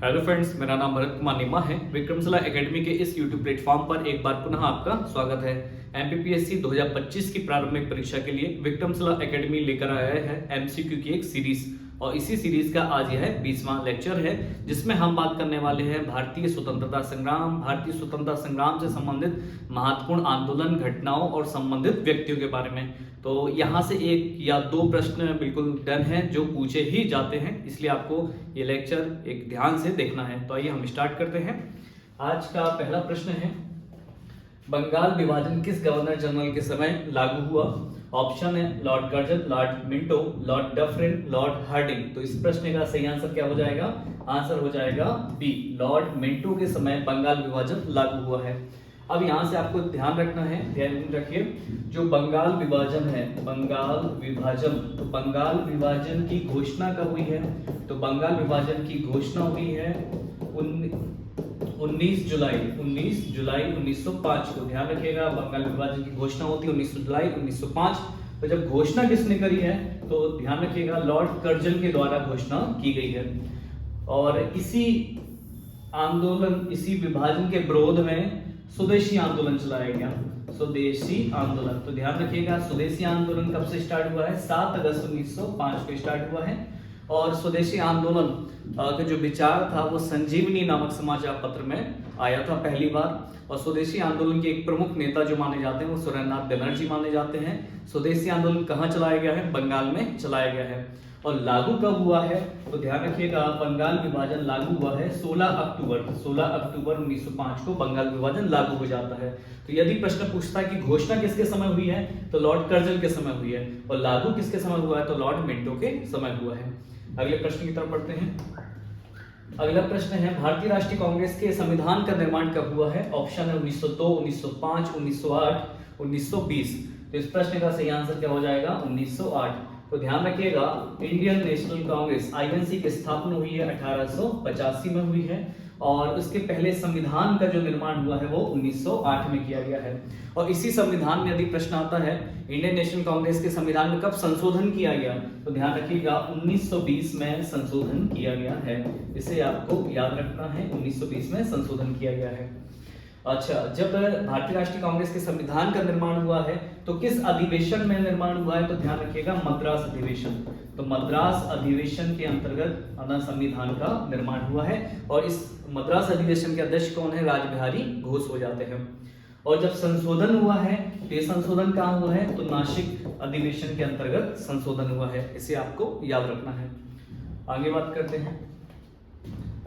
Hello friends, मेरा नाम भरत कुमार निम्मा है। विक्रमशिला एकेडमी के इस यूट्यूब प्लेटफॉर्म पर एक बार पुनः आपका स्वागत है। एमपीपीएससी 2025 की प्रारंभिक परीक्षा के लिए विक्रमशिला एकेडमी लेकर आया है एमसीक्यू की एक सीरीज, और इसी सीरीज का आज यह 20वां लेक्चर है, जिसमें हम बात करने वाले हैं भारतीय स्वतंत्रता संग्राम से संबंधित महत्वपूर्ण आंदोलन, घटनाओं और संबंधित व्यक्तियों के बारे में। तो यहाँ से एक या दो प्रश्न बिल्कुल डन हैं जो पूछे ही जाते हैं, इसलिए आपको ये लेक्चर एक ध्यान से देखना है। तो आइए हम स्टार्ट करते हैं। आज का पहला प्रश्न है, बंगाल विभाजन किस गवर्नर जनरल के समय लागू हुआ? ऑप्शन है Lord Curzon, Lord Minto, Lord Dufferin, Lord Hardinge. तो इस प्रश्न का सही आंसर क्या हो जाएगा? आंसर हो जाएगा बी, लॉर्ड मिंटो के समय बंगाल विभाजन लागू हुआ है। अब यहाँ से आपको ध्यान रखना है, ध्यान रखिए, जो बंगाल विभाजन है, बंगाल विभाजन, तो बंगाल विभाजन की घोषणा कब हुई है? तो बंगाल विभाजन की घोषणा हुई है 19 जुलाई 1905 को। ध्यान रखिएगा, बंगाल विभाजन की घोषणा होती है 19 जुलाई 1905। तो जब घोषणा किसने करी है तो ध्यान रखिएगा, लॉर्ड कर्जन के द्वारा घोषणा की गई है। और इसी आंदोलन, इसी विभाजन के विरोध में स्वदेशी आंदोलन चलाया गया, स्वदेशी आंदोलन। तो ध्यान रखिएगा, स्वदेशी आंदोलन कब से स्टार्ट हुआ है? 7 अगस्त 1905 को स्टार्ट हुआ है। और स्वदेशी आंदोलन का जो विचार था वो संजीवनी नामक समाचार पत्र में आया था पहली बार। और स्वदेशी आंदोलन के एक प्रमुख नेता जो माने जाते हैं वो सुरेंद्रनाथ बनर्जी माने जाते हैं। स्वदेशी आंदोलन कहाँ चलाया गया है? बंगाल में चलाया गया है। और लागू कब हुआ है? तो ध्यान रखिएगा, बंगाल विभाजन लागू हुआ है 16 अक्टूबर 1905 को बंगाल विभाजन लागू हो जाता है। तो यदि प्रश्न पूछता है कि घोषणा किसके समय हुई है, तो लॉर्ड कर्जन के समय हुई है। और लागू किसके समय हुआ है? तो लॉर्ड मिंटो के समय हुआ है। अगले प्रश्न की तरफ पढ़ते हैं। अगला प्रश्न है, भारतीय राष्ट्रीय कांग्रेस के संविधान का निर्माण कब हुआ है? ऑप्शन है 1902, 1905, 1908, 1920। तो इस प्रश्न का सही आंसर क्या हो जाएगा? 1908। तो ध्यान रखिएगा, इंडियन नेशनल कांग्रेस आईएनसी की स्थापना हुई है 1885 में हुई है। और उसके पहले संविधान का जो निर्माण हुआ है वो 1908 में किया गया है। और इसी संविधान में यदि प्रश्न आता है इंडियन नेशनल कांग्रेस के संविधान में कब संशोधन किया गया, तो ध्यान रखिएगा 1920 में संशोधन किया गया है। इसे आपको याद रखना है, 1920 में संशोधन किया गया है। अच्छा, जब भारतीय राष्ट्रीय कांग्रेस के संविधान का निर्माण हुआ है तो किस अधिवेशन में निर्माण हुआ है? तो ध्यान रखिएगा, मद्रास अधिवेशन। तो मद्रास अधिवेशन के अंतर्गत संविधान का निर्माण हुआ है। और इस मद्रास अधिवेशन के अध्यक्ष कौन है? राजबिहारी घोष हो जाते हैं। और जब संशोधन हुआ है तो ये संशोधन कहाँ हुआ है? तो नासिक अधिवेशन के अंतर्गत संशोधन हुआ है। इसे आपको याद रखना है। आगे बात करते हैं।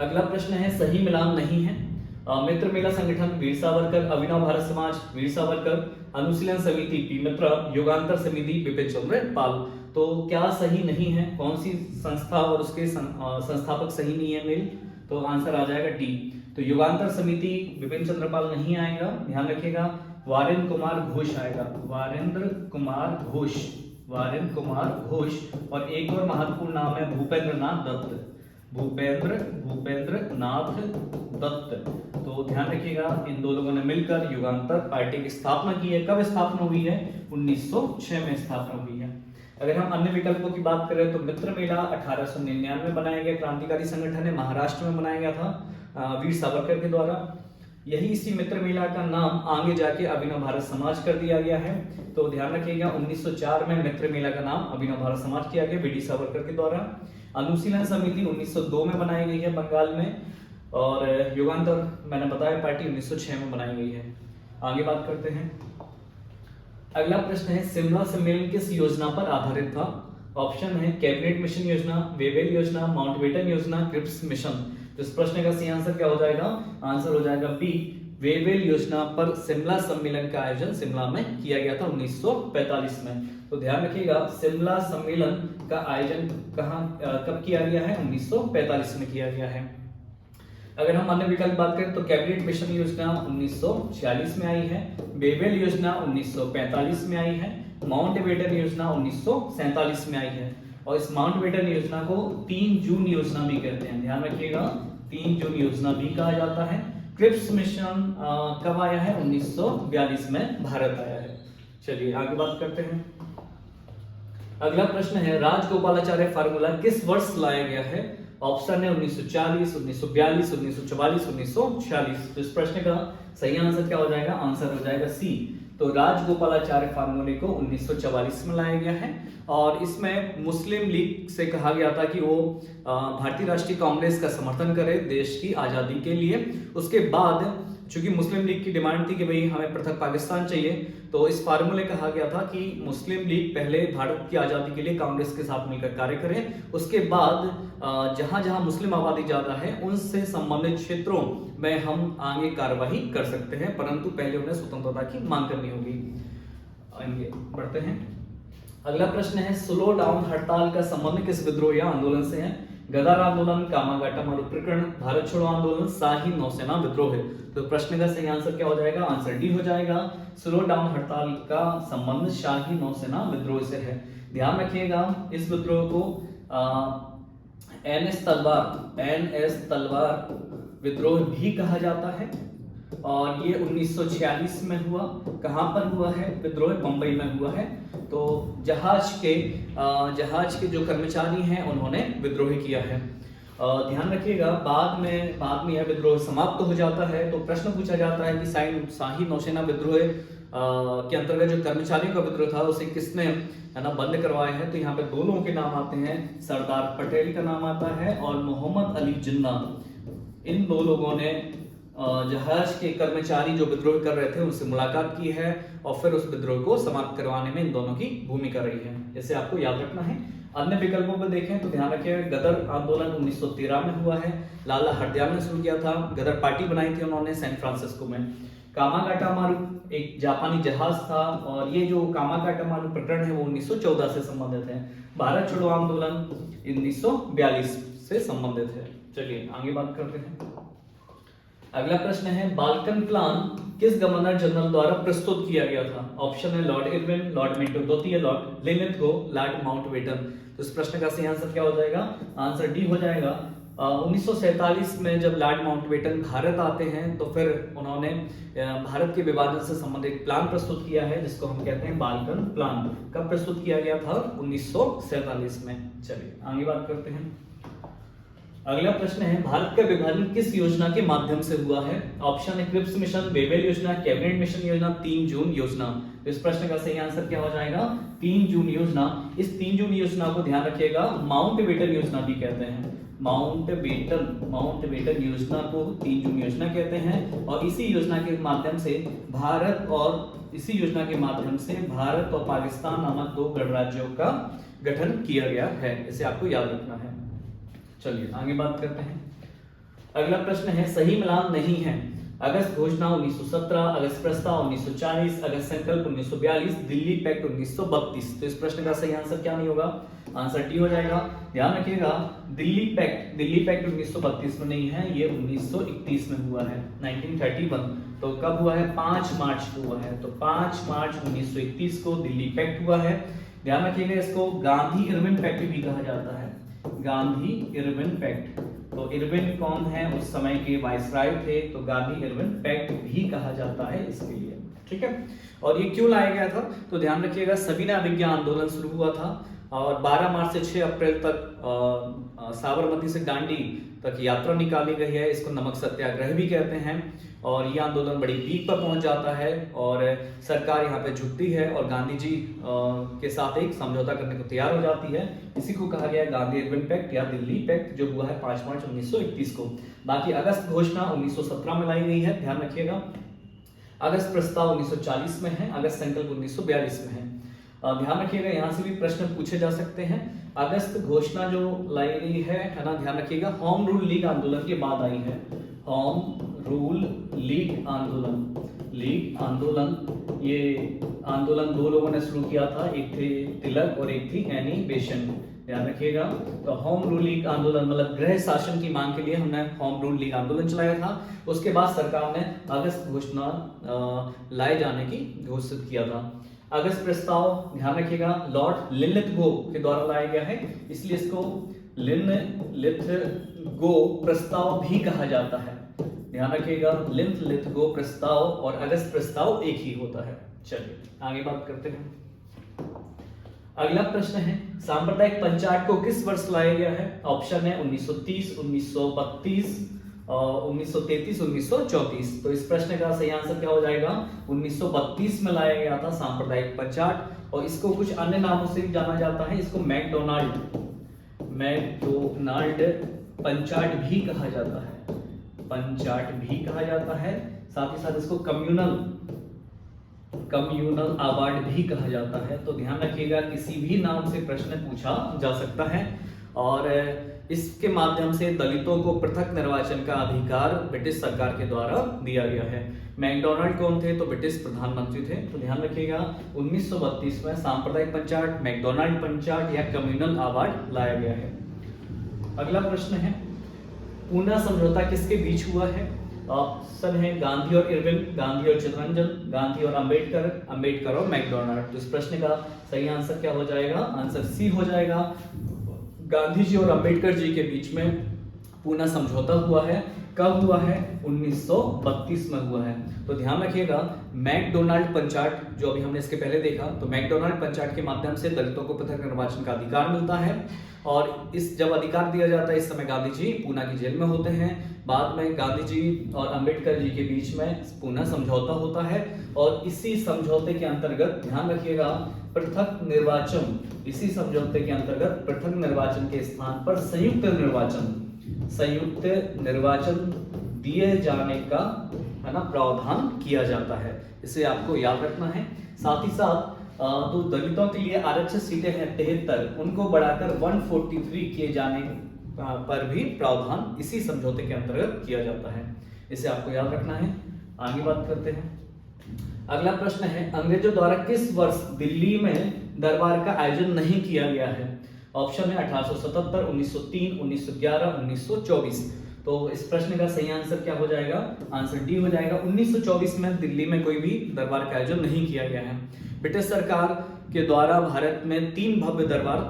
अगला प्रश्न है, सही मिलान नहीं है। मित्र मेला संगठन, वीर सावरकर, अभिनव भारत समाज, वीर सावरकर, अनुशीलन समिति पी मित्रा, युगांतर समिति बिपिन चंद्र पाल। तो क्या सही नहीं है? कौन सी संस्था और उसके संस्थापक सही नहीं है मेल? तो आंसर आ जाएगा डी। तो युगांतर समिति बिपिन चंद्र पाल नहीं आएगा। ध्यान रखिएगा, वारेंद्र कुमार घोष आएगा, वारेंद्र कुमार घोष। और एक और महत्वपूर्ण नाम है भूपेंद्र नाथ दत्त, भूपेंद्र नाथ दत्त। तो ध्यान रखिएगा, इन दो लोगों ने मिलकर युगांतर पार्टी की स्थापना की है। कब स्थापना हुई है? 1906 में स्थापना हुई है। अगर हम अन्य विकल्पों की बात करें तो मित्र मेला 1899 में बनाया गया क्रांतिकारी संगठन है, महाराष्ट्र में बनाया गया था वीर सावरकर के द्वारा। यही इसी मित्र मेला का नाम आगे जाके अभिनव भारत समाज कर दिया गया है। तो ध्यान रखिएगा, 1904 में मित्र मेला का नाम अभिनव भारत समाज किया गया वी सावरकर के द्वारा। अनुशीलन समिति 1902 में बनाई गई है बंगाल में। और युगांतर मैंने बताया पार्टी 1906 में बनाई गई है। आगे बात करते हैं। अगला प्रश्न है, शिमला सम्मेलन किस योजना पर आधारित था? ऑप्शन है कैबिनेट मिशन योजना, वेवेल योजना, माउंटबेटन योजना, क्रिप्स मिशन। तो इस प्रश्न का सही आंसर क्या हो जाएगा? आंसर हो जाएगा बी, वेवेल योजना पर शिमला सम्मेलन का आयोजन शिमला में किया गया था 1945 में। तो ध्यान रखिएगा, शिमला सम्मेलन का आयोजन कब किया गया है? 1945 में किया गया है। अगर हम अन्य विकल्प बात करें तो कैबिनेट मिशन योजना 1946 में आई है, वेवेल योजना 1945 में आई है, माउंटबेटन योजना 1947 में आई है। और इस माउंटबेटन योजना को 3 जून योजना भी कहते हैं। ध्यान रखिएगा, 3 जून योजना भी कहा जाता है। क्रिप्स मिशन कब आया है? 1942 में भारत आया है। चलिए आगे बात करते हैं। अगला प्रश्न है, राजगोपालाचार्य फार्मूला किस वर्ष लाया गया है? ऑप्शन है 1940, 1942, 1944, 1946। तो इस प्रश्न का सही आंसर क्या हो जाएगा? आंसर हो जाएगा सी। तो राजगोपालाचारी फार्मूले को 1944 में लाया गया है और इसमें मुस्लिम लीग से कहा गया था कि वो भारतीय राष्ट्रीय कांग्रेस का समर्थन करे देश की आजादी के लिए। उसके बाद चूंकि मुस्लिम लीग की डिमांड थी कि भाई हमें पृथक पाकिस्तान चाहिए, तो इस फार्मूले कहा गया था कि मुस्लिम लीग पहले भारत की आजादी के लिए कांग्रेस के साथ मिलकर कार्य करे, उसके बाद जहां जहां मुस्लिम आबादी ज्यादा है उनसे संबंधित क्षेत्रों में हम आगे कार्यवाही कर सकते हैं, परंतु पहले उन्हें स्वतंत्रता की मांग करनी होगी। आगे बढ़ते हैं। अगला प्रश्न है स्लो डाउन हड़ताल का संबंध किस विद्रोह या आंदोलन से है? गदर आंदोलन, कामागाटा मारू प्रकरण, भारत छोड़ो आंदोलन, शाही नौसेना विद्रोह है। तो प्रश्न का सही आंसर क्या हो जाएगा? आंसर डी हो जाएगा। स्लो डाउन हड़ताल का संबंध शाही नौसेना विद्रोह से है। ध्यान रखिएगा इस विद्रोह को एनएस तलवार विद्रोह भी कहा जाता है और ये 1946 में हुआ। कहां पर हुआ है विद्रोह? बंबई में हुआ है। तो जहाज के जो कर्मचारी हैं उन्होंने विद्रोह किया है। ध्यान रखिएगा बाद में यह विद्रोह समाप्त हो जाता है। तो प्रश्न पूछा जाता है कि शाही नौसेना विद्रोह के अंतर्गत जो कर्मचारियों का विद्रोह था उसे किसने है ना बंद करवाया है? तो यहाँ पे दो लोगों के नाम आते हैं, सरदार पटेल का नाम आता है और मोहम्मद अली जिन्ना। इन दो लोगों ने जहाज के कर्मचारी जो विद्रोह कर रहे थे उनसे मुलाकात की है और फिर उस विद्रोह को समाप्त करवाने में इन दोनों की भूमिका रही है। इसे आपको याद रखना है। अन्य विकल्पों पर देखें तो ध्यान रखिएगा गदर आंदोलन 1913 में हुआ है, लाला हरदयाल ने शुरू किया था, गदर पार्टी बनाई थी उन्होंने सैन फ्रांसिस्को में। कामागाटा मारू एक जापानी जहाज था और ये जो कामागाटा मारू प्रकरण है वो 1914 से संबंधित है। भारत छोड़ो आंदोलन 1942 से संबंधित है। चलिए आगे बात करते हैं। अगला प्रश्न है बाल्कन प्लान किस गवर्नर जनरल द्वारा प्रस्तुत किया गया था? ऑप्शन है लॉर्ड इरविन, लॉर्ड मिंटो द्वितीय, लॉर्ड लिनथगो, लॉर्ड माउंटबेटन। तो इस प्रश्न का सही आंसर क्या हो जाएगा? आंसर डी हो जाएगा। 1947 में जब लॉर्ड माउंटबेटन भारत आते हैं तो फिर उन्होंने भारत के विभाजन से संबंधित प्लान प्रस्तुत किया है जिसको हम कहते हैं बाल्कन प्लान। कब प्रस्तुत किया गया था? 1947 में। चलिए आगे बात करते हैं। अगला प्रश्न है भारत का विभाजन किस योजना के माध्यम से हुआ है? ऑप्शन है क्रिप्स मिशन, वेवेल योजना, कैबिनेट मिशन योजना, 3 जून योजना। तो इस प्रश्न का सही आंसर क्या हो जाएगा? 3 जून योजना। इस 3 जून योजना को ध्यान रखिएगा माउंटबेटन योजना भी कहते हैं। माउंटबेटन योजना को 3 जून योजना कहते हैं और इसी योजना के माध्यम से भारत और पाकिस्तान नामक 2 गणराज्यों का गठन किया गया है। इसे आपको याद रखना है। चलिए आगे बात करते हैं। अगला प्रश्न है सही मिलान नहीं है। अगस्त घोषणा 1917, अगस्त प्रस्ताव 1940, अगस्त संकल्प 1942, दिल्ली पैक्ट 1932। तो इस प्रश्न का सही आंसर क्या नहीं होगा? आंसर टी हो जाएगा। ध्यान रखिएगा दिल्ली पैक्ट 1932 में नहीं है, ये 1931 में हुआ है, 1931। तो कब हुआ है? 5 मार्च को हुआ है। तो 5 मार्च 1931 को दिल्ली पैक्ट हुआ है। ध्यान रखिएगा इसको गांधी इरविन पैक्ट भी कहा जाता है। Gandhi Irwin pact. तो इरविन कौन है? उस समय के वाइसराय थे, तो गांधी इरविन पैक्ट भी कहा जाता है इसके लिए। ठीक है। और ये क्यों लाया गया था? तो ध्यान रखिएगा सविनय अवज्ञा आंदोलन शुरू हुआ था और 12 मार्च से 6 अप्रैल तक साबरमती से दांडी तक यात्रा निकाली गई है। इसको नमक सत्याग्रह भी कहते हैं और ये आंदोलन बड़ी पीक पर पहुंच जाता है और सरकार यहाँ पे झुकती है और गांधी जी के साथ एक समझौता करने को तैयार हो जाती है। इसी को कहा गया गांधी इरविन पैक्ट या दिल्ली पैक्ट, जो हुआ है 5 मार्च 1931 को। बाकी अगस्त घोषणा 1917 में लाई गई है, ध्यान रखिएगा। अगस्त प्रस्ताव 1940 में है, अगस्त संकल्प 1942 में है। ध्यान रखिएगा यहाँ से भी प्रश्न पूछे जा सकते हैं। अगस्त घोषणा जो लाई गई है ना, ध्यान रखिएगा होम रूल लीग आंदोलन के बाद आई है। होम रूल लीग आंदोलन ये आंदोलन 2 लोगों ने शुरू किया था, एक थे तिलक और एक थी एनी बेसेंट। ध्यान रखिएगा। तो होम रूल लीग आंदोलन मतलब गृह शासन की मांग के लिए हमने होम रूल लीग आंदोलन चलाया था। उसके बाद सरकार ने अगस्त घोषणा लाए जाने की घोषित किया था। अगस्त प्रस्ताव ध्यान रखिएगा लॉर्ड लिनथगो के द्वारा लाया गया है, इसलिए इसको लिनथगो प्रस्ताव भी कहा जाता है। ध्यान रखिएगा लिनथगो प्रस्ताव और अगस्त प्रस्ताव एक ही होता है। चलिए आगे बात करते हैं। अगला प्रश्न है, सांप्रदायिक पंचायत को किस वर्ष लाया गया है? ऑप्शन है 1930, 1932, 1933, 1934। तो इस प्रश्न का सही आंसर क्या हो जाएगा? 1932 में लाया गया था सांप्रदायिक पंचायत। और इसको कुछ अन्य नामों से भी जाना जाता है। इसको मैकडोनाल्ड पंचायत भी कहा जाता है, पंचायत भी कहा जाता है। साथ ही साथ इसको कम्युनल अवार्ड भी कहा जाता है। तो ध्यान रखिएगा, किसी भी नाम से प्रश्न पूछा जा सकता है। और इसके माध्यम से दलितों को पृथक निर्वाचन का अधिकार ब्रिटिश सरकार के द्वारा दिया गया है। मैकडोनाल्ड कौन थे? तो ब्रिटिश प्रधानमंत्री थे। तो ध्यान रखिएगा, 1932 में सांप्रदायिक पंचायत, मैकडोनाल्ड पंचायत या कम्युनल अवार्ड लाया गया है। अगला प्रश्न है, पूना समझौता किसके बीच हुआ है? ऑप्शन है गांधी और इरविन, गांधी और चित्तरंजन, गांधी और अंबेडकर, अंबेडकर और मैकडोनाल्ड। तो इस प्रश्न का सही आंसर क्या हो जाएगा? आंसर सी हो जाएगा। गांधी जी और अंबेडकर जी के बीच में पूना समझौता हुआ है। कब हुआ है? 1932 में हुआ है। तो ध्यान रखिएगा, मैकडोनाल्ड पंचायत जो अभी हमने इसके पहले देखा, तो मैकडोनाल्ड पंचायत के माध्यम से दलितों को पृथक निर्वाचन का अधिकार मिलता है। और इस जब अधिकार दिया जाता है, इस समय गांधी जी पूना की जेल में होते हैं। बाद में गांधी जी और अंबेडकर जी के बीच में पूना समझौता होता है। और इसी समझौते के अंतर्गत ध्यान रखिएगा, पृथक निर्वाचन, इसी समझौते के अंतर्गत पृथक निर्वाचन के स्थान पर संयुक्त निर्वाचन दिए जाने का है ना प्रावधान किया जाता है। इसे आपको याद रखना है। साथ ही साथ तो दलितों के लिए आरक्षित सीटें हैं 73, उनको बढ़ाकर 143 किए जाने पर भी प्रावधान इसी समझौते के अंतर्गत किया जाता है। इसे आपको याद रखना है। आगे बात करते हैं। अगला प्रश्न है, अंग्रेजों द्वारा किस वर्ष दिल्ली में दरबार का आयोजन नहीं किया गया है? ऑप्शन है 1877, 1903, 1911, 1924। तो इस प्रश्न का सही आंसर क्या हो जाएगा? आंसर डी हो जाएगा। 1924 में दिल्ली में कोई भी दरबार का आयोजन नहीं किया गया है। ब्रिटिश सरकार के द्वारा भारत में 3 भव्य दरबार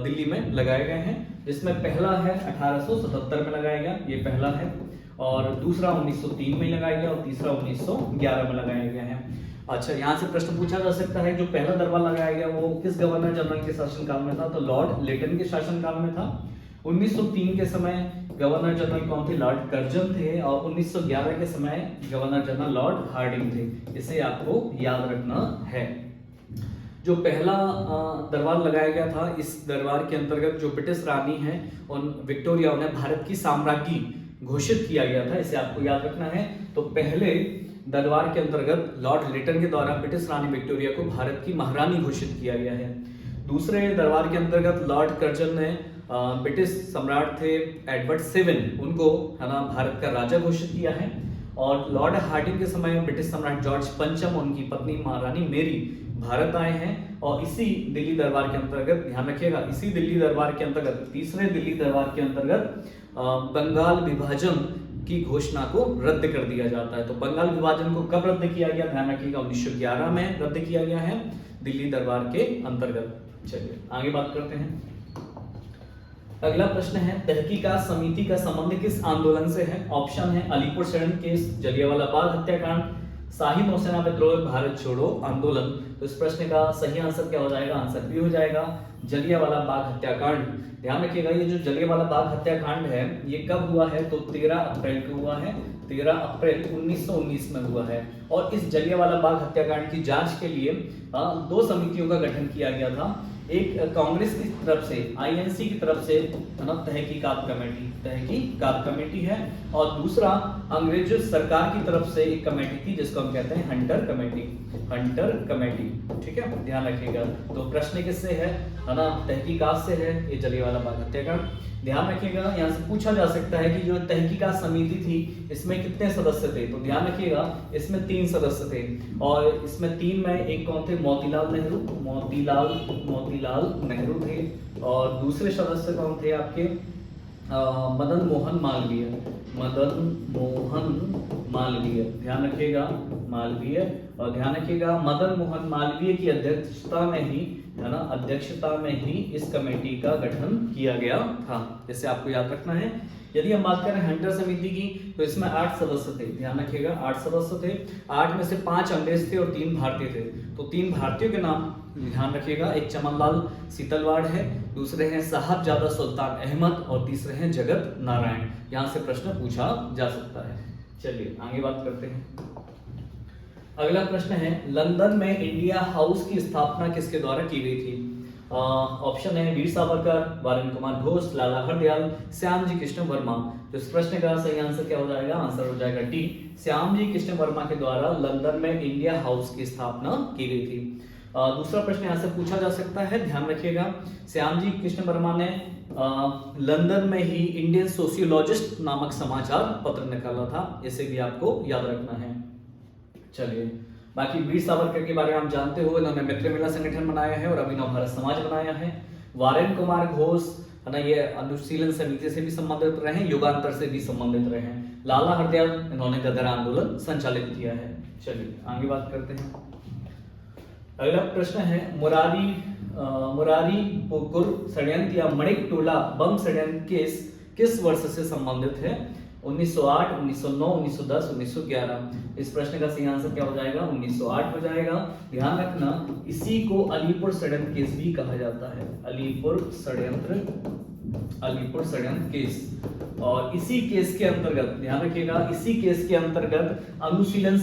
दिल्ली में लगाए गए हैं, जिसमें पहला है 1877 में लगाया गया, ये पहला है। और दूसरा 1903 में लगाया गया और तीसरा 1911 में लगाया गया है। अच्छा, यहाँ से प्रश्न पूछा जा सकता है, जो पहला दरबार लगाया गया वो किस गवर्नर जनरल के शासनकाल में था? तो लॉर्ड लेटन के शासनकाल में था। 1903 के समय गवर्नर जनरल कौन थे? लॉर्ड कर्जन थे। और 1911 के समय गवर्नर जनरल लॉर्ड हार्डिंग थे। इसे आपको याद रखना है। जो पहला दरबार लगाया गया था, इस दरबार के अंतर्गत जो ब्रिटिश रानी है उन विक्टोरिया, उन्हें भारत की साम्राज्ञी घोषित किया गया था। इसे आपको याद रखना है। तो पहले दरबार के अंतर्गत लॉर्ड लेटन के द्वारा ब्रिटिश रानी विक्टोरिया को भारत की महारानी घोषित किया गया है। दूसरे दरबार के अंतर्गत लॉर्ड कर्जन ने ब्रिटिश सम्राट थे एडवर्ड 7, उनको है ना भारत का राजा घोषित किया है। और लॉर्ड हार्डिंग के समय ब्रिटिश सम्राट जॉर्ज पंचम, उनकी पत्नी महारानी मेरी भारत आए हैं। और इसी दिल्ली दरबार के अंतर्गत ध्यान रखिएगा, इसी दिल्ली दरबार के अंतर्गत, तीसरे दिल्ली दरबार के अंतर्गत बंगाल विभाजन की घोषणा को रद्द कर दिया जाता है। तो बंगाल विभाजन को कब रद्द किया गया? ध्यान रखिएगा, 1911 में रद्द किया गया है दिल्ली दरबार के अंतर्गत। चलिए आगे बात करते हैं। अगला प्रश्न है, तहकीकात समिति का संबंध किस आंदोलन से है? ऑप्शन है अलीपुर सड़न केस, जलियांवाला बाग हत्याकांड, शाही नौसेना विद्रोह, भारत छोड़ो आंदोलन। तो इस प्रश्न का सही आंसर क्या हो जाएगा? आंसर बी हो जाएगा, जलियांवाला बाग हत्याकांड। ध्यान रखिएगा, ये जो जलियांवाला बाग हत्याकांड है ये कब हुआ है? तो 13 अप्रैल को हुआ है, 13 अप्रैल 1919 में हुआ है। और इस जलियांवाला बाग हत्याकांड की जांच के लिए 2 समितियों का गठन किया गया था। एक कांग्रेस की तरफ से, आईएनसी की तरफ से तहकीकात कमेटी है। और दूसरा अंग्रेज सरकार की तरफ से एक कमेटी थी जिसको हम कहते हैं हंटर कमेटी। ठीक है, ध्यान रखिएगा। तो प्रश्न किससे है ना? तहकीकात से है ये जलियांवाला बाग हत्याकांड। ध्यान रखिएगा, यहाँ से पूछा जा सकता है कि जो तहकीकात समिति थी इसमें कितने सदस्य थे? तो ध्यान रखिएगा, इसमें 3 सदस्य थे। और इसमें 3 में एक कौन थे? मोतीलाल नेहरू थे। और दूसरे सदस्य कौन थे आपके? मदन मोहन मालवीय। ध्यान रखिएगा, मालवीय। और ध्यान रखिएगा, मदन मोहन मालवीय की अध्यक्षता में ही इस कमेटी का गठन किया गया था। इसे आपको याद रखना है। यदि हम बात करें हंटर समिति की, तो इसमें 8 सदस्य थे। ध्यान रखिएगा, 8 सदस्य थे। 8 में से 5 अंग्रेज थे और 3 भारतीय थे। तो 3 भारतीयों के नाम ध्यान रखिएगा, एक चमनलाल सीतलवाड़ है, दूसरे हैं साहबजादा सुल्तान अहमद और तीसरे हैं जगत नारायण। यहाँ से प्रश्न पूछा जा सकता है। चलिए आगे बात करते हैं। अगला प्रश्न है, लंदन में इंडिया हाउस की स्थापना किसके द्वारा की गई थी? ऑप्शन है वीर सावरकर, वारेन कुमार घोष, लाला हरदयाल, श्याम जी कृष्ण वर्मा। तो इस प्रश्न का सही आंसर क्या हो जाएगा? आंसर हो जाएगा डी, श्याम जी कृष्ण वर्मा के द्वारा लंदन में इंडिया हाउस की स्थापना की गई थी। दूसरा प्रश्न यहाँ से पूछा जा सकता है, ध्यान रखिएगा, श्याम जी कृष्ण वर्मा ने लंदन में ही इंडियन सोशियोलॉजिस्ट नामक समाचार पत्र निकाला था, इसे भी आपको याद रखना है। चलिए बाकी वीर सावरकर के बारे में आप जानते हो, इन्होंने मित्र मेला संगठन बनाया है और अभिनव भारत समाज बनाया है। वारेन कुमार घोष है ना, ये अनुशीलन समिति से भी संबंधित रहे हैं, युगांतर से भी संबंधित रहे हैं। लाला हरदयाल, इन्होंने गदर आंदोलन संचालित किया है। चलिए आगे बात करते हैं। अगला प्रश्न है, मुरारी पुकुर षड्यंत्र या मणिक टोला बम षड्यंत्र केस किस वर्ष से संबंधित है? 1908, 1909, 1910, 1911। इस प्रश्न का सही आंसर क्या हो जाएगा? 1908 हो जाएगा। ध्यान रखना, इसी को अलीपुर षड्यंत्र केस भी कहा जाता है, अलीपुर षड्यंत्र केस। और इसी केस के अंतर्गत ध्यान रखिएगा, इसी केस के अंतर्गत अनुशीलन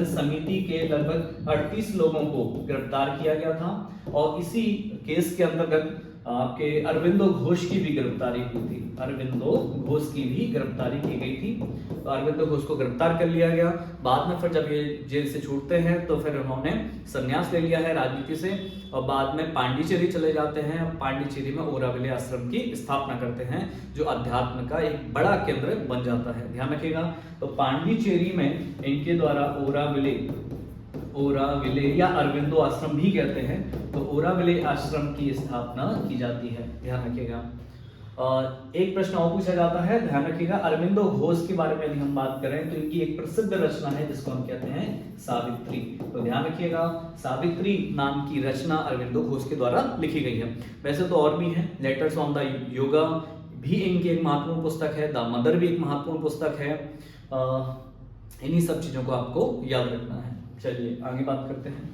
समिति के लगभग 38 लोगों को गिरफ्तार किया गया था। और इसी केस के अंतर्गत आपके अरविंदो घोष की भी गिरफ्तारी हुई थी, अरविंदो घोष की भी गिरफ्तारी की गई थी। तो अरविंदो घोष को गिरफ्तार कर लिया गया। बाद में फिर जब ये जेल से छूटते हैं तो फिर उन्होंने संन्यास ले लिया है राजनीति से और बाद में पांडिचेरी चले जाते हैं। पांडिचेरी में ओराविले आश्रम की स्थापना करते हैं, जो अध्यात्म का एक बड़ा केंद्र बन जाता है। ध्यान रखिएगा, तो पांडिचेरी में इनके द्वारा ओराविले या अरविंदो आश्रम भी कहते हैं, तो ओराविले आश्रम की स्थापना की जाती है। ध्यान रखिएगा। एक प्रश्न और पूछा जाता है, ध्यान रखिएगा, अरविंदो घोष के बारे में यदि हम बात करें तो इनकी एक प्रसिद्ध रचना है जिसको हम कहते हैं सावित्री। तो ध्यान रखिएगा, सावित्री नाम की रचना अरविंदो घोष के द्वारा लिखी गई है। वैसे तो और भी है, लेटर्स ऑन द योगा भी इनकी एक महत्वपूर्ण पुस्तक है, द मदर भी एक महत्वपूर्ण पुस्तक है। इन्हीं सब चीजों को आपको याद रखना है। चलिए आगे बात करते हैं।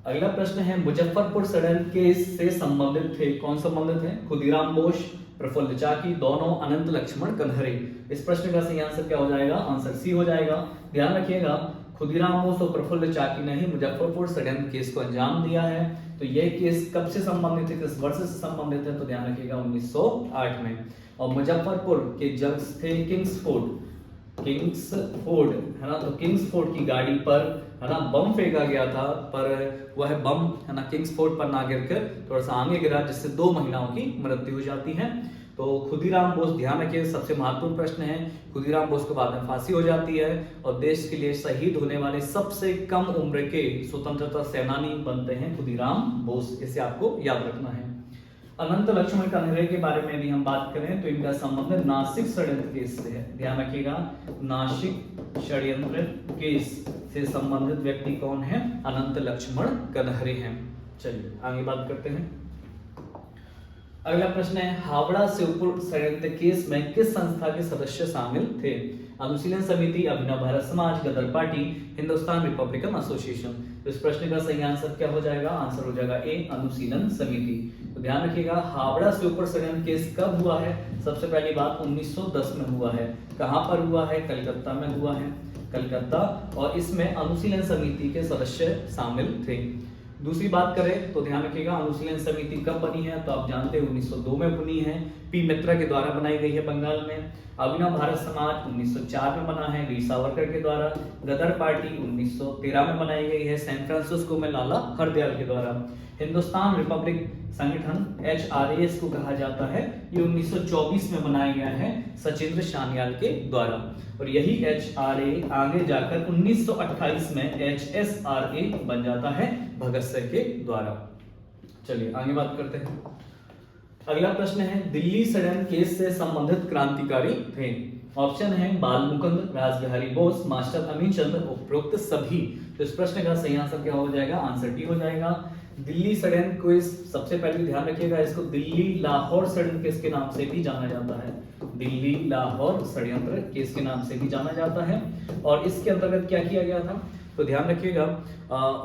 अगला प्रश्न है, मुजफ्फरपुर षड्यंत्र केस से संबंधित थे, कौन संबंधित है? खुदीराम बोस, प्रफुल्ल चाकी, दोनों, अनंत लक्ष्मण कन्हरे। इस प्रश्न का सही आंसर क्या हो जाएगा? आंसर सी हो जाएगा। ध्यान रखिएगा, खुदीराम बोस और प्रफुल्ल चाकी ने ही मुजफ्फरपुर षड्यंत्र केस को अंजाम दिया है। तो यह केस कब से संबंधित है, किस वर्ष से संबंधित है? तो ध्यान रखिएगा 1908 में। और मुजफ्फरपुर के जज थे किंग्सफोर्ड है ना, तो किंग्सफोर्ड की गाड़ी पर है ना बम फेंका गया था, पर वह बम है ना किंग्सफोर्ड पर ना गिरकर थोड़ा सा आगे गिरा, जिससे 2 महिलाओं की मृत्यु हो जाती है। तो खुदीराम बोस, ध्यान रखिए, सबसे महत्वपूर्ण प्रश्न है, खुदीराम बोस को बाद में फांसी हो जाती है और देश के लिए शहीद होने वाले सबसे कम उम्र के स्वतंत्रता सेनानी बनते हैं खुदीराम बोस। इसे आपको याद रखना है। अनंत लक्ष्मण कन्हरे के बारे में भी हम बात करें तो इनका संबंध नासिक षड्यंत्र केस से है। ध्यान रखिएगा, नासिक षड्यंत्र केस से संबंधित व्यक्ति कौन है? अनंत लक्ष्मण कन्हरे हैं। चलिए आगे बात करते हैं। अगला प्रश्न है, हावड़ा शिवपुर षड्यंत्र केस में किस संस्था के सदस्य शामिल थे? अनुशीलन समिति, अभिनव भारत समाज, गदर पार्टी, हिंदुस्तान रिपब्लिकन एसोसिएशन। तो इस प्रश्न का सही आंसर क्या हो जाएगा? आंसर हो जाएगा ए, अनुशीलन समिति। तो ध्यान रखिएगा, हावड़ा शिवपुर षड्यंत्र केस कब हुआ है? सबसे पहली बात 1910 में हुआ है। कहां पर हुआ है? कलकत्ता में हुआ है, कलकत्ता। और इसमें अनुशीलन समिति के सदस्य शामिल थे। दूसरी बात करें तो ध्यान रखिएगा, अनुशीलन समिति कब बनी है? तो आप जानते हैं 1902 में बनी है, पी मित्रा के द्वारा बनाई गई है बंगाल में। अभिनव भारत समाज 1904 में बना है वीर सावरकर के द्वारा। गदर पार्टी 1913 में बनाई गई है सैन फ्रांसिस्को में लाला हरदयाल के द्वारा। हिंदुस्तान रिपब्लिक संगठन HRAS को कहा जाता है, ये 1924 में बनाया गया है सचिंद्र सान्याल के द्वारा। और यही HRA आगे जाकर 1928 में HSRA बन जाता है भगत सिंह के द्वारा। चलिए आगे बात करते हैं। अगला प्रश्न है, दिल्ली षड्यंत्र केस से संबंधित क्रांतिकारी थे। ऑप्शन है बाल मुकुंद, रासबिहारी बोस, मास्टर अमीचंद, उपरोक्त सभी। तो इस प्रश्न का सही आंसर क्या हो जाएगा? आंसर डी हो जाएगा। दिल्ली षड्यंत्र केस, सबसे पहले ध्यान रखिएगा, इसको दिल्ली लाहौर षड्यंत्र केस के नाम से भी जाना जाता है, दिल्ली लाहौर षड्यंत्र केस के नाम से भी जाना जाता है। और इसके अंतर्गत क्या किया गया था? तो ध्यान रखिएगा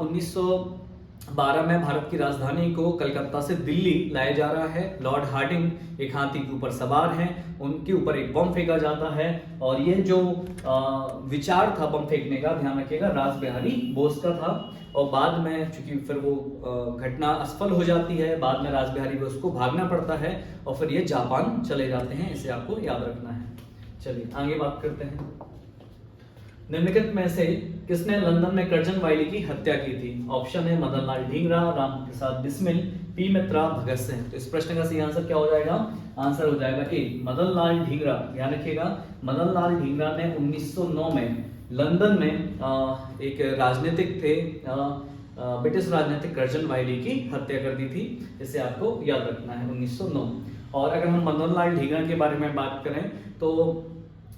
1912 में भारत की राजधानी को कलकत्ता से दिल्ली लाया जा रहा है। लॉर्ड हार्डिंग एक हाथी के ऊपर सवार हैं, उनके ऊपर एक बम फेंका जाता है और ये जो विचार था बम फेंकने का, ध्यान रखिएगा, रास बिहारी बोस का था। और बाद में चूंकि फिर वो घटना असफल हो जाती है, बाद में रास बिहारी बोस को भागना पड़ता है और फिर ये जापान चले जाते हैं। इसे आपको याद रखना है। चलिए आगे बात करते हैं। निम्नलिखित में से किसने लंदन में कर्जन वाइली की हत्या की थी? ऑप्शन है मदन लाल ढींगरा, राम प्रसाद बिस्मिल, पी मित्रा, भगत सिंह। तो इस प्रश्न का सही आंसर क्या हो जाएगा? आंसर हो जाएगा ए, मदन लाल ढींगरा। ध्यान रखिएगा, मदन लाल ढींगरा ने 1909 में लंदन में एक राजनीतिक थे, ब्रिटिश राजनीतिक कर्जन वाइली की हत्या कर दी थी। इसे आपको याद रखना है, 1909। और अगर हम मदन लाल ढींगरा के बारे में बात करें तो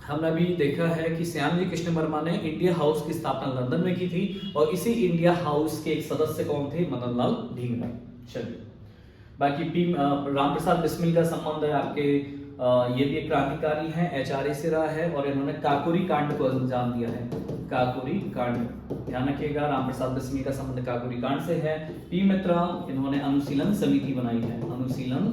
हमने अभी देखा है कि श्यामजी कृष्ण वर्मा ने इंडिया हाउस की स्थापना लंदन में की थी और इसी इंडिया हाउस के एक सदस्य कौन थे? मदन लाल ढींगरा। चलिए बाकी राम प्रसाद बिस्मिल का संबंध है आपके, ये भी एक क्रांतिकारी हैं, एचआरए से रहा है और इन्होंने काकोरी कांड को अंजाम दिया है। काकोरी कांड, ध्यान रखिएगा, राम प्रसाद बिस्मिल का संबंध काकोरी कांड से है। पी मित्रा, इन्होंने अनुशीलन समिति बनाई है, अनुशीलन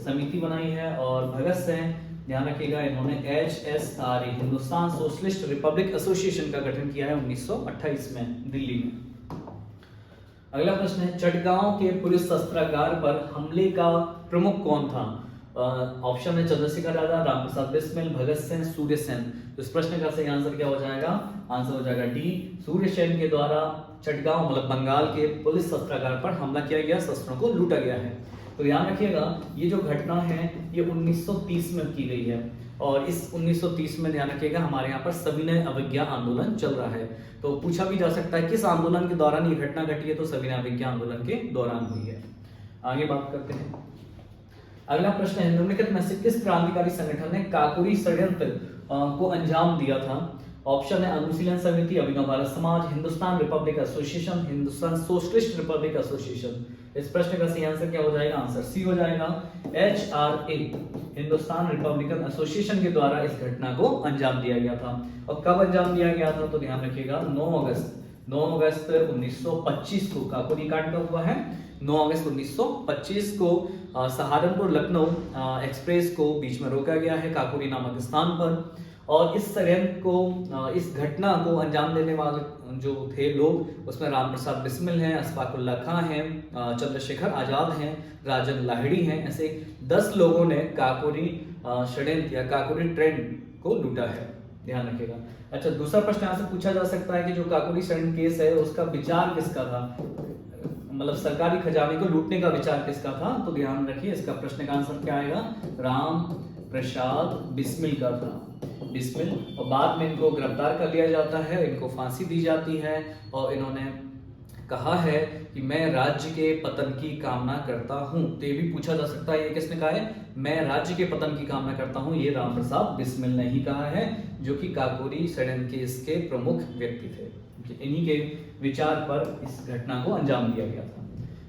समिति बनाई है। और भगत सिंह, ध्यान रखिएगा, इन्होंने HSRA Hindustan socialist Republic association का गठन किया है 1928 में दिल्ली में। अगला प्रश्न है, चटगांव के पुलिस शस्त्रागार पर हमले का प्रमुख कौन था? ऑप्शन है चंद्रशेखर आजाद, राम प्रसाद बिस्मिल, भगत सिंह, सूर्य सेन। तो इस प्रश्न का सही आंसर क्या हो जाएगा? आंसर हो जाएगा डी, सूर्य सेन के द्वारा चटगांव मतलब बंगाल के पुलिस शस्त्रागार पर हमला किया गया, शस्त्रों को लूटा गया है। तो ध्यान रखिएगा, ये जो घटना है ये 1930 में की गई है और इस 1930 में ध्यान रखिएगा हमारे यहाँ पर सविनय अवज्ञा आंदोलन चल रहा है। तो पूछा भी जा सकता है किस आंदोलन के दौरान ये घटना घटी है, तो सविनय अवज्ञा आंदोलन के दौरान हुई है। आगे बात करते हैं। अगला प्रश्न है, निम्नलिखित में से किस क्रांतिकारी संगठन ने काकोरी षड्यंत्र को अंजाम दिया था? ऑप्शन है अनुशीलन समिति, अभिनव भारत समाज, Hindustan Republic association, Hindustan socialist Republic association. इस प्रश्न का सही आंसर क्या हो जाएगा? आंसर सी हो जाएगा, HRA हिंदुस्तान रिपब्लिकन एसोसिएशन के द्वारा इस घटना को अंजाम दिया गया था। और कब अंजाम दिया गया था? तो ध्यान रखिएगा 9 अगस्त 1925 को काकोरी कांड का हुआ है। 9 अगस्त 1925 को सहारनपुर लखनऊ एक्सप्रेस को बीच में रोका गया है काकोरी नामक स्थान पर। और इस षड्यंत्र को, इस घटना को अंजाम देने वाले जो थे लोग, उसमें राम प्रसाद बिस्मिल हैं, अशफाकुल्ला खां हैं, चंद्रशेखर आजाद हैं, राजन लाहिड़ी हैं। ऐसे 10 लोगों ने काकोरी षड्यंत्र या काकोरी ट्रेंड को लूटा है, ध्यान रखिएगा। अच्छा, दूसरा प्रश्न यहाँ से पूछा जा सकता है कि जो काकोरी षड्यंत्र केस है उसका विचार किसका था? मतलब सरकारी खजाने को लूटने का विचार किसका था? तो ध्यान रखिए, इसका प्रश्न का आंसर क्या आएगा? राम प्रसाद बिस्मिल का था, बिस्मिल। और बाद में इनको गिरफ्तार कर लिया जाता है, इनको फांसी दी जाती है और इन्होंने कहा है कि मैं राज्य के पतन की कामना करता हूं। तो ये भी पूछा जा सकता है, ये किसने कहा है? मैं राज्य के पतन की कामना करता हूं, ये राम प्रसाद बिस्मिल ने ही कहा है, जो कि काकोरी षड्यंत्र के इसके प्रमुख व्यक्ति थे। इन्हीं के विचार पर इस घटना को अंजाम दिया गया था।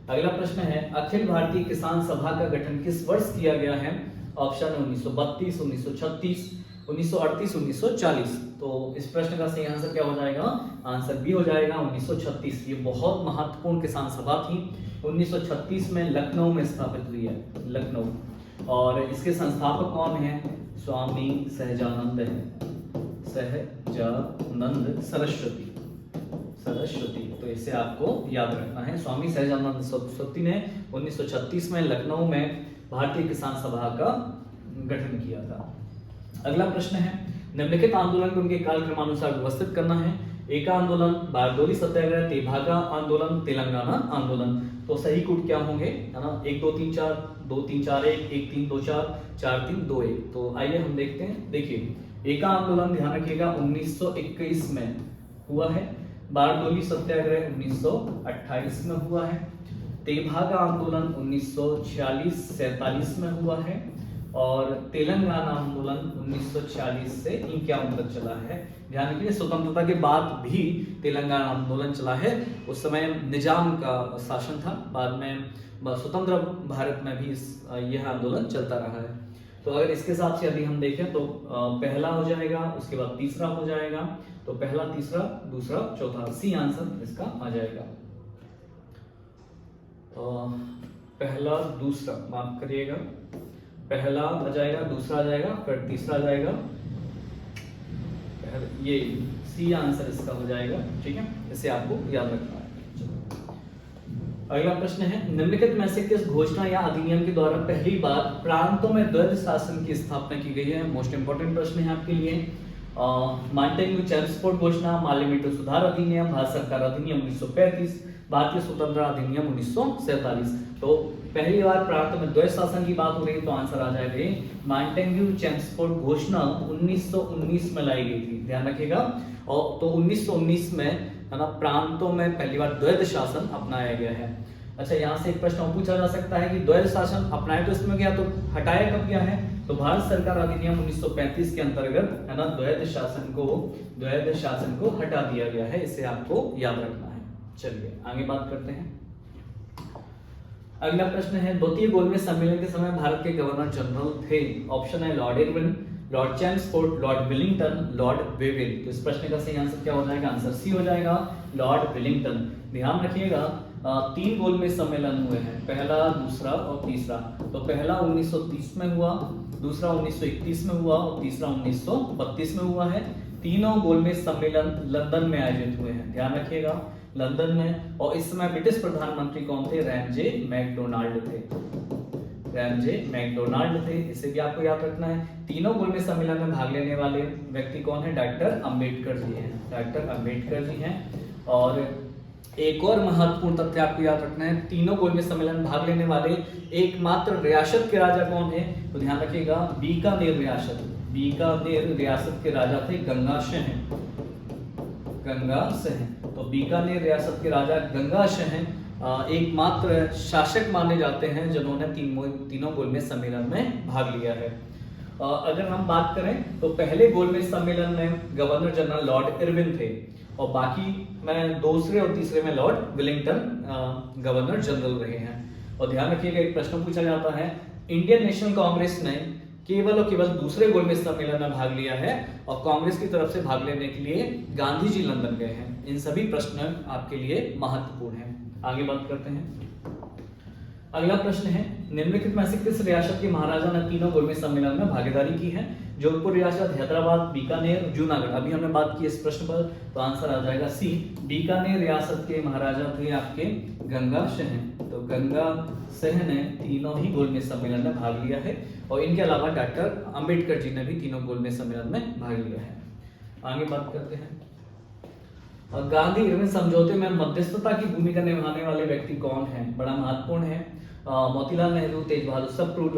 अगला प्रश्न है, अखिल भारतीय किसान सभा का गठन किस वर्ष किया गया है? ऑप्शन है 1932, 1936, 1938, 1940। तो इस प्रश्न का सही आंसर क्या हो जाएगा? आंसर बी हो जाएगा, 1936। ये बहुत महत्वपूर्ण किसान सभा थी, 1936 में लखनऊ में स्थापित हुई है, लखनऊ। और इसके संस्थापक कौन हैं? स्वामी सहजानंद हैं, सहजानंद सरस्वती। तो इसे आपको याद रखना है, स्वामी सहजानंद सरस्वती ने 1936 में लखनऊ में भारतीय किसान सभा का गठन किया था। अगला प्रश्न है, निम्नलिखित आंदोलन को उनके कालक्रमानुसार व्यवस्थित करना है। एका आंदोलन, बारडोली सत्याग्रह, तेभागा आंदोलन, तेलंगाना आंदोलन। तो सही कूट क्या होंगे, है ना? 1 2 3 4, 2 3 4 1, 1 3 2 4, 4 3 2 1। तो आइए हम देखते हैं। देखिए, एका आंदोलन ध्यान रखिएगा 1921 में हुआ है, बारडोली सत्याग्रह 1928 में हुआ है, तेभागा आंदोलन 1946-47 में हुआ है और तेलंगाना आंदोलन 1946 से 51 तक चला है। ध्यान रखिए, स्वतंत्रता के बाद भी तेलंगाना आंदोलन चला है। उस समय निजाम का शासन था, बाद में स्वतंत्र भारत में भी यह आंदोलन चलता रहा है। तो अगर इसके हिसाब से यदि हम देखें तो पहला हो जाएगा, उसके बाद तीसरा हो जाएगा, तो पहला, तीसरा, दूसरा, चौथा, सी आंसर इसका आ जाएगा। पहला, दूसरा, माफ करिएगा, पहला आ जाएगा, दूसरा आ जाएगा, फिर तीसरा आ जाएगा, ये सी आंसर इसका हो जाएगा। ठीक है, इसे आपको याद रखना है। अगला प्रश्न है, निम्नलिखित में से किस घोषणा या अधिनियम के द्वारा पहली बार प्रांतों में द्वैध शासन की स्थापना की गई है? मोस्ट इंपोर्टेंट प्रश्न है आपके लिए। मार्टेन्यू चेम्सफोर्ड घोषणा, मार्लिमेंटो सुधार अधिनियम, भारत सरकार अधिनियम 1935, भारतीय स्वतंत्रता अधिनियम 1947। तो पहली बार प्रांत में द्वैध शासन की बात हो रही है, तो आंसर आ जाएगा मार्टेन्यू चेम्सफोर्ड घोषणा 1919 में लाई गई थी, ध्यान रखिएगा। और तो 1919 में है ना, प्रांतों में पहली बार द्वैध शासन अपनाया गया है। अच्छा, यहाँ से एक प्रश्न और पूछा जा सकता है कि द्वैध शासन अपनाया तो इसमें गया, तो हटाया कब गया है? तो भारत सरकार अधिनियम 1935 के अंतर्गत है ना द्वैध शासन को हटा दिया गया है, इसे आपको याद रखना है। चलिए आगे बात करते हैं। अगला प्रश्न है, द्वितीय गोलमेज सम्मेलन के समय भारत के गवर्नर जनरल थे? ऑप्शन है Lord Irwin, Lord Chelmsford, Lord Willingdon, Lord Wavell. तो इस प्रश्न का सही आंसर क्या हो जाएगा? आंसर सी हो जाएगा, लॉर्ड विलिंगटन। ध्यान रखिएगा, 3 गोलमेज सम्मेलन हुए हैं, पहला, दूसरा और तीसरा। तो पहला 1930 में हुआ, दूसरा 1931 में हुआ और तीसरा 1932 में हुआ है। तीनों गोलमेज सम्मेलन लंदन में आयोजित हुए हैं, ध्यान रखिएगा, लंदन में। और इस समय ब्रिटिश प्रधानमंत्री कौन थे? रैमजे मैकडोनाल्ड थे, इसे भी आपको याद रखना है। तीनों गोलमेज सम्मेलन में भाग लेने वाले व्यक्ति कौन है? डॉक्टर अंबेडकर जी हैं। और एक और महत्वपूर्ण तथ्य आपको याद रखना है, तीनों गोलमेज सम्मेलन में भाग लेने वाले एकमात्र रियासत के राजा कौन है? तो ध्यान रखिएगा, बीकानेर रियासत के राजा थे गंगा सिंह। तो बीकानेर रियासत के राजा गंगा सिंह एकमात्र शासक माने जाते हैं जिन्होंने तीनों गोलमेज सम्मेलन में भाग लिया है। अगर हम बात करें तो पहले गोलमेज सम्मेलन में गवर्नर जनरल लॉर्ड इरविन थे, और बाकी में दूसरे और तीसरे में लॉर्ड विलिंगटन गवर्नर जनरल रहे हैं। और ध्यान रखिएगा, एक प्रश्न पूछा जाता है, इंडियन नेशनल कांग्रेस ने केवल और केवल दूसरे गोलमेज सम्मेलन में भाग लिया है, और कांग्रेस की तरफ से भाग लेने के लिए गांधी जी लंदन गए हैं। इन सभी प्रश्न आपके लिए महत्वपूर्ण हैं। आगे बात करते हैं। अगला प्रश्न है, निम्नलिखित में से किस रियासत के महाराजा ने तीनों गोलमेज सम्मेलन में भागीदारी की है? जोधपुर रियासत, हैदराबाद, बीकानेर, जूनागढ़। अभी हमने बात की इस प्रश्न पर, तो आंसर आ जाएगा सी, बीकानेर रियासत के महाराजा थे आपके गंगा सिंह। तो गंगा सिंह ने तीनों ही गोलमेज सम्मेलन में भाग लिया है, और इनके अलावा डॉक्टर अंबेडकर जी ने भी तीनों गोलमेज सम्मेलन में भाग लिया है। आगे बात करते हैं। गांधी इरविन समझौते में मध्यस्थता की भूमिका निभाने वाले व्यक्ति कौन है? बड़ा महत्वपूर्ण है। मोतीलाल नेहरू, तेज बहादुर सप्रू,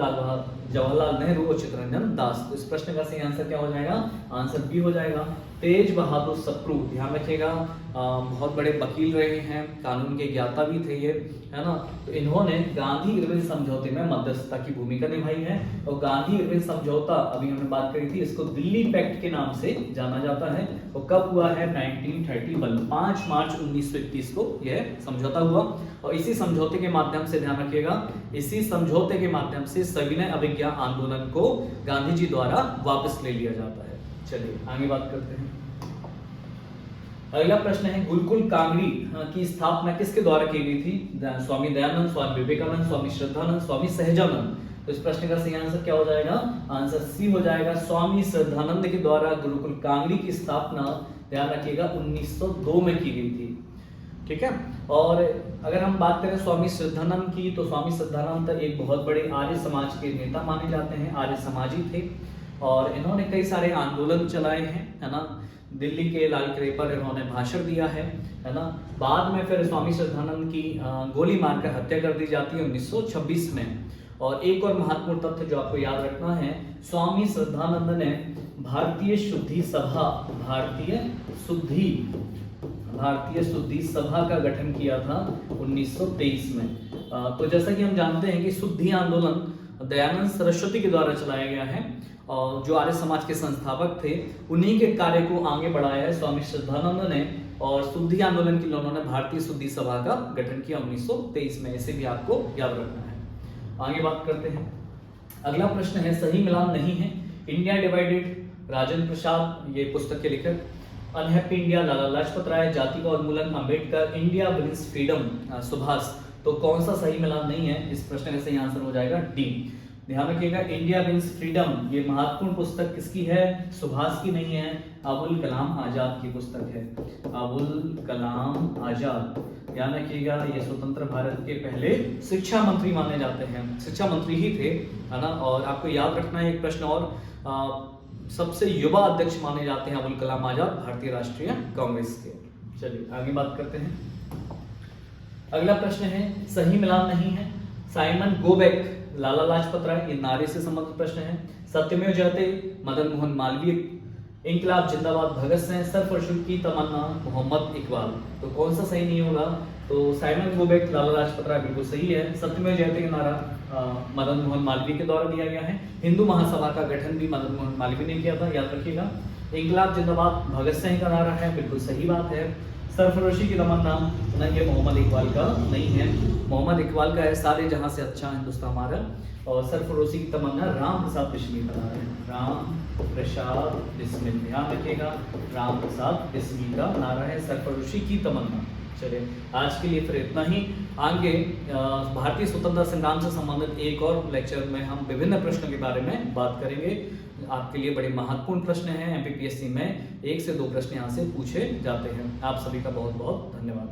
जवाहरलाल नेहरू और चित्तरंजन दास। तो इस प्रश्न का सही आंसर क्या हो जाएगा? आंसर बी हो जाएगा, तेज बहादुर सप्रू। ध्यान रखिएगा, बहुत बड़े वकील रहे हैं, कानून के ज्ञाता भी थे ये, है ना। तो इन्होंने गांधी इरविन समझौते में मध्यस्थता की भूमिका निभाई है। और गांधी इरविन समझौता, अभी हमने बात करी थी, इसको दिल्ली पैक्ट के नाम से जाना जाता है। और कब हुआ है? 1931, 5 मार्च 1931 को यह समझौता हुआ। और इसी समझौते के माध्यम से, ध्यान रखिएगा, इसी समझौते के माध्यम से सविनय अवज्ञा आंदोलन को गांधी जी द्वारा वापस ले लिया जाता है। चलिए आगे बात करते हैं। अगला प्रश्न है, गुरुकुल कांगड़ी की स्थापना किसके द्वारा की गई थी? स्वामी दयानंद, स्वामी विवेकानंद, स्वामी श्रद्धानंद, स्वामी सहजानंद। तो इस प्रश्न का सही आंसर क्या हो जाएगा? आंसर सी हो जाएगा, स्वामी श्रद्धानंद के द्वारा गुरुकुल कांगड़ी की स्थापना, ध्यान रखिएगा, 1902 में की गई थी। ठीक है। और अगर हम बात करें स्वामी श्रद्धानंद की, तो स्वामी श्रद्धानंद एक बहुत बड़े आर्य समाज के नेता माने जाते हैं, आर्य समाजी थे। और इन्होंने कई सारे आंदोलन चलाए हैं, है ना। दिल्ली के लाल किले पर इन्होंने भाषण दिया है ना। बाद में फिर स्वामी श्रद्धानंद की गोली मारकर हत्या कर दी जाती है 1926 में। और एक और महत्वपूर्ण तथ्य जो आपको याद रखना है, स्वामी श्रद्धानंद ने भारतीय शुद्धि सभा का गठन किया था 1923 में। तो जैसा कि हम जानते हैं कि शुद्धि आंदोलन दयानंद सरस्वती के द्वारा चलाया गया है, और जो आर्य समाज के संस्थापक थे उन्हीं के कार्य को आगे बढ़ाया है स्वामी श्रद्धानंद ने। और शुद्धि आंदोलन के लिए उन्होंने भारतीय शुद्धि सभा का गठन किया 1923 में। इसे भी आपको याद रखना है। आगे बात करते हैं। अगला प्रश्न है सही मिलान नहीं है। इंडिया डिवाइडेड, राजेंद्र प्रसाद ये पुस्तक के लेखक। Unhappy India, Lala Lajpat Rai. जाति का उन्मूलन, Ambedkar. India wins freedom, Subhash. तो कौन सा सही मिलान नहीं है? इस प्रश्न का सही आंसर हो जाएगा डी। ध्यान रखिएगा, इंडिया विंस फ्रीडम ये महत्वपूर्ण पुस्तक किसकी है? सुभाष की नहीं है, अबुल कलाम आजाद की पुस्तक है। अबुल कलाम आजाद, ध्यान रखिएगा, ये स्वतंत्र भारत के पहले शिक्षा मंत्री माने जाते हैं, शिक्षा मंत्री ही थे, है ना। और आपको याद रखना है एक प्रश्न और, सबसे युवा अध्यक्ष माने जाते हैं अबुल कलाम आजाद, भारतीय राष्ट्रीय कांग्रेस के। चलिए आगे बात करते हैं। अगला प्रश्न है सही मिलान नहीं है। साइमन गोबेक, लाला लाजपत राय, ये नारी से संबंधित प्रश्न है। सत्यमेव जयते, मदन मोहन मालवीय। इंकलाब जिंदाबाद, भगत सिंह। सरफरोशी की तमन्ना, मोहम्मद इकबाल। तो कौन सा सही नहीं होगा? तो साइमन गोबेक, लाला लाजपत राय बिल्कुल सही है। सत्यमेव जयते का नारा मदन मोहन मालवीय के द्वारा दिया गया है। हिंदू महासभा का गठन भी मदन मोहन मालवीय ने किया था, याद रखिएगा। इंकलाब जिंदाबाद भगत सिंह का नारा है, बिल्कुल सही बात है। सरफरोशी की तमन्ना नहीं, ये मोहम्मद इकबाल का नहीं है, मोहम्मद इकबाल का है सारे जहां से अच्छा हिंदुस्तान हमारा। और सरफरोशी की तमन्ना राम प्रसाद बिस्मिल का नारा है, राम प्रसाद बिस्मिल, ध्यान रखिएगा, राम प्रसाद बिस्मिल का नारा है सरफरोशी की तमन्ना। चलिए आज के लिए फिर इतना ही। आगे भारतीय स्वतंत्रता संग्राम से संबंधित एक और लेक्चर में हम विभिन्न प्रश्नों के बारे में बात करेंगे। आपके लिए बड़े महत्वपूर्ण प्रश्न हैं, एमपीपीएससी में 1 से 2 प्रश्न यहाँ से पूछे जाते हैं। आप सभी का बहुत बहुत धन्यवाद।